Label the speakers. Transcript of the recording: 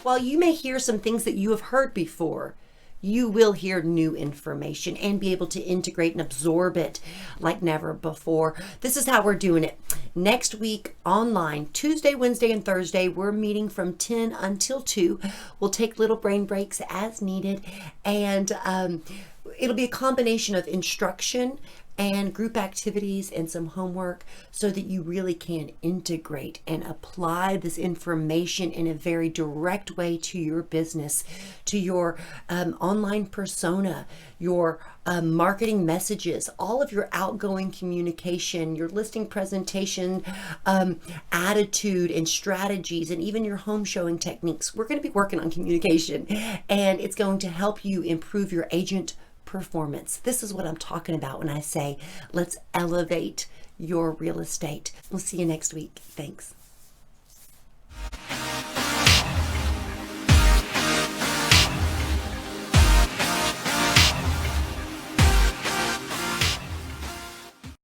Speaker 1: while you may hear some things that you have heard before, you will hear new information and be able to integrate and absorb it like never before. This is how we're doing it. Next week online, Tuesday, Wednesday, and Thursday, we're meeting from 10 until 2. We'll take little brain breaks as needed, and it'll be a combination of instruction and group activities and some homework so that you really can integrate and apply this information in a very direct way to your business, to your online persona, your marketing messages, all of your outgoing communication, your listing presentation, attitude and strategies, and even your home showing techniques. We're going to be working on communication, and it's going to help you improve your agent performance. This is what I'm talking about when I say let's elevate your real estate. We'll see you next week. Thanks.